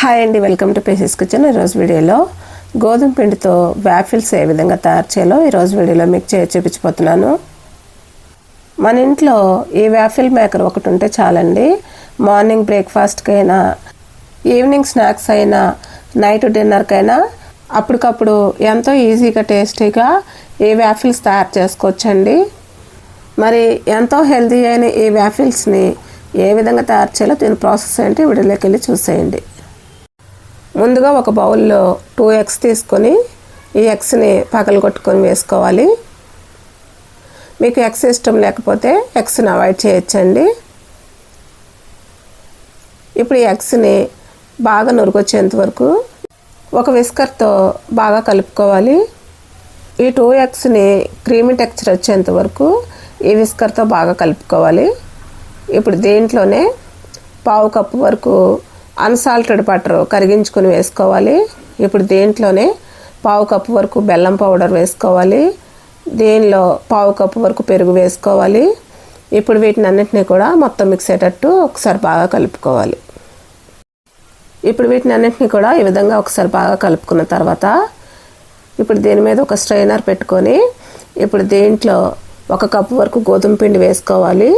Hi అండి, welcome to phases kitchen. ఈరోజు వీడియోలో గోధుమ పిండితో వాఫిల్స్ ఏ విధంగా తయారు చేయాలో ఈరోజు వీడియోలో మీకు చూపించబోతున్నాను. మన ఇంట్లో ఈ వాఫిల్ మేకర్ ఒకటి ఉంటే చాలండి. మార్నింగ్ బ్రేక్ఫాస్ట్కి అయినా, ఈవినింగ్ స్నాక్స్ అయినా, నైట్ డిన్నర్కైనా అప్పటికప్పుడు ఎంతో ఈజీగా టేస్టీగా ఈ వాఫిల్స్ తయారు చేసుకోవచ్చండి. మరి ఎంతో హెల్తీ అయిన ఈ వాఫిల్స్ని ఏ విధంగా తయారు చేయాలో దీని ప్రాసెస్ ఏంటి వీడియోలోకి వెళ్ళి చూసేయండి. ముందుగా ఒక బౌల్లో 2 eggs తీసుకొని ఈ ఎగ్స్ని పగలగొట్టుకొని వేసుకోవాలి. మీకు ఎగ్స్ ఇష్టం లేకపోతే ఎగ్స్ని అవాయిడ్ చేయొచ్చండి. ఇప్పుడు ఈ ఎగ్స్ని బాగా నురుగొచ్చేంత వరకు ఒక విస్కర్తో బాగా కలుపుకోవాలి. ఈ 2 eggsని క్రీమీ టెక్స్చర్ వచ్చేంత వరకు ఈ విస్కర్తో బాగా కలుపుకోవాలి. ఇప్పుడు దీంట్లోనే 1/2 కప్పు వరకు అన్సాల్టెడ్ బటర్ కరిగించుకొని వేసుకోవాలి. ఇప్పుడు దీంట్లోనే 1/2 కప్పు వరకు బెల్లం పౌడర్ వేసుకోవాలి. దీనిలో 1/2 కప్పు వరకు పెరుగు వేసుకోవాలి. ఇప్పుడు వీటిని అన్నింటినీ కూడా మొత్తం మిక్స్ అయ్యేటట్టు ఒకసారి బాగా కలుపుకోవాలి. ఇప్పుడు వీటిని అన్నింటినీ కూడా ఈ విధంగా ఒకసారి బాగా కలుపుకున్న తర్వాత ఇప్పుడు దీని మీద ఒక స్ట్రైనర్ పెట్టుకొని ఇప్పుడు దీంట్లో 1 కప్పు వరకు గోధుమ పిండి వేసుకోవాలి.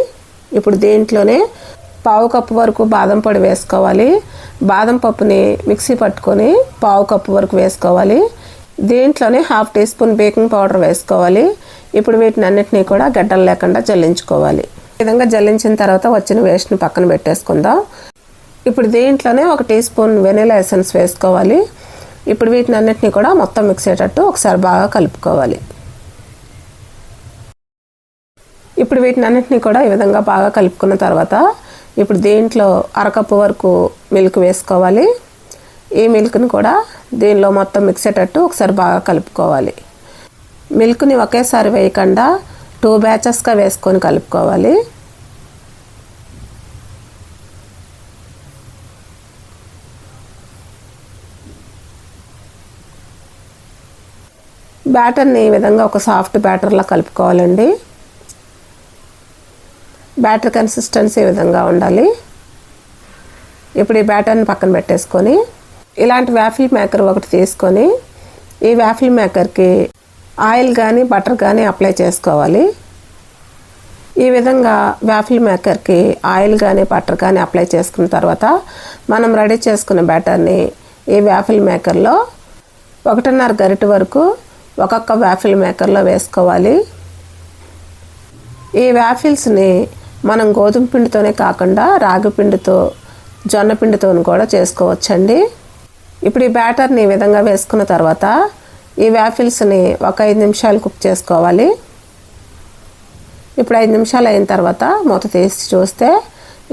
ఇప్పుడు దీంట్లోనే 1/2 కప్పు వరకు బాదం పొడి వేసుకోవాలి. బాదం పప్పుని మిక్సీ పట్టుకొని 1/2 కప్పు వరకు వేసుకోవాలి. దీంట్లోనే 1/2 టీ స్పూన్ బేకింగ్ పౌడర్ వేసుకోవాలి. ఇప్పుడు వీటిని అన్నిటినీ కూడా గడ్డలు లేకుండా జల్లించుకోవాలి. ఈ విధంగా జల్లించిన తర్వాత వచ్చిన వేస్ట్ని పక్కన పెట్టేసుకుందాం. ఇప్పుడు దీంట్లోనే 1 టీ స్పూన్ వెనిలా ఎసెన్స్ వేసుకోవాలి. ఇప్పుడు వీటిని అన్నిటినీ కూడా మొత్తం మిక్స్ అయ్యేటట్టు ఒకసారి బాగా కలుపుకోవాలి. ఇప్పుడు వీటిని అన్నింటినీ కూడా ఈ విధంగా బాగా కలుపుకున్న తర్వాత ఇప్పుడు దీంట్లో 1/2 కప్పు వరకు మిల్క్ వేసుకోవాలి. ఈ మిల్క్ని కూడా దీనిలో మొత్తం మిక్స్ అయ్యేటట్టు ఒకసారి బాగా కలుపుకోవాలి. మిల్క్ని ఒకేసారి వేయకుండా 2 బ్యాచెస్గా వేసుకొని కలుపుకోవాలి. బ్యాటర్ని ఈ విధంగా ఒక సాఫ్ట్ బ్యాటర్లా కలుపుకోవాలండి. బ్యాటర్ కన్సిస్టెన్సీ ఈ విధంగా ఉండాలి. ఇప్పుడు ఈ బ్యాటర్ని పక్కన పెట్టేసుకొని ఇలాంటి వాఫిల్ మేకర్ ఒకటి తీసుకొని ఈ వాఫిల్ మేకర్కి ఆయిల్ కానీ బటర్ కానీ అప్లై చేసుకోవాలి. ఈ విధంగా వాఫిల్ మేకర్కి ఆయిల్ కానీ బటర్ కానీ అప్లై చేసుకున్న తర్వాత మనం రెడీ చేసుకున్న బ్యాటర్ని ఈ వాఫిల్ మేకర్లో 1.5 గరిటె వరకు ఒక్కొక్క వాఫిల్ మేకర్లో వేసుకోవాలి. ఈ వాఫిల్స్ని మనం గోధుమ పిండితోనే కాకుండా రాగి పిండితో, జొన్న పిండితో కూడా చేసుకోవచ్చండి. ఇప్పుడు ఈ బ్యాటర్ని ఈ విధంగా వేసుకున్న తర్వాత ఈ వాఫిల్స్ని ఒక 5 నిమిషాలు కుక్ చేసుకోవాలి. ఇప్పుడు 5 నిమిషాలు అయిన తర్వాత మూత తీసి చూస్తే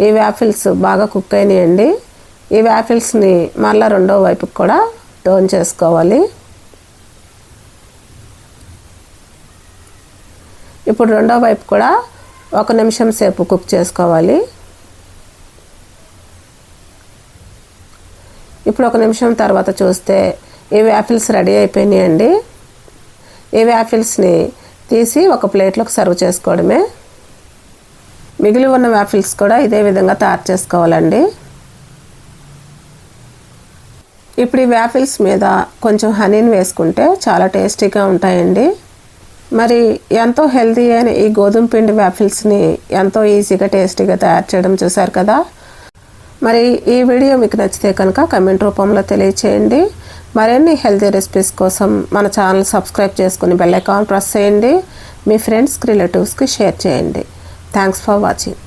ఈ వాఫిల్స్ బాగా కుక్ అయినాయండి. ఈ వాఫిల్స్ని మళ్ళీ రెండో వైపుకి కూడా టర్న్ చేసుకోవాలి. ఇప్పుడు రెండో వైపు కూడా 1 నిమిషం సేపు కుక్ చేసుకోవాలి. ఇప్పుడు 1 నిమిషం తర్వాత చూస్తే ఈ వాఫిల్స్ రెడీ అయిపోయినాయండి. ఈ వాఫిల్స్ని తీసి ఒక ప్లేట్లోకి సర్వ్ చేసుకోవడమే. మిగిలి ఉన్న వాఫిల్స్ కూడా ఇదే విధంగా తయారు చేసుకోవాలండి. ఇప్పుడు ఈ వాఫిల్స్ మీద కొంచెం హనీని వేసుకుంటే చాలా టేస్టీగా ఉంటాయండి. మరి ఎంతో హెల్తీ అయిన ఈ గోధుమ పిండి వాఫిల్స్ని ఎంతో ఈజీగా టేస్టీగా తయారు చేయడం చూశారు కదా. మరి ఈ వీడియో మీకు నచ్చితే కనుక కమెంట్ రూపంలో తెలియచేయండి. మరిన్ని హెల్తీ రెసిపీస్ కోసం మన ఛానల్ సబ్స్క్రైబ్ చేసుకుని బెల్ ఐకాన్ ప్రెస్ చేయండి. మీ ఫ్రెండ్స్కి, రిలేటివ్స్కి షేర్ చేయండి. Thanks for watching.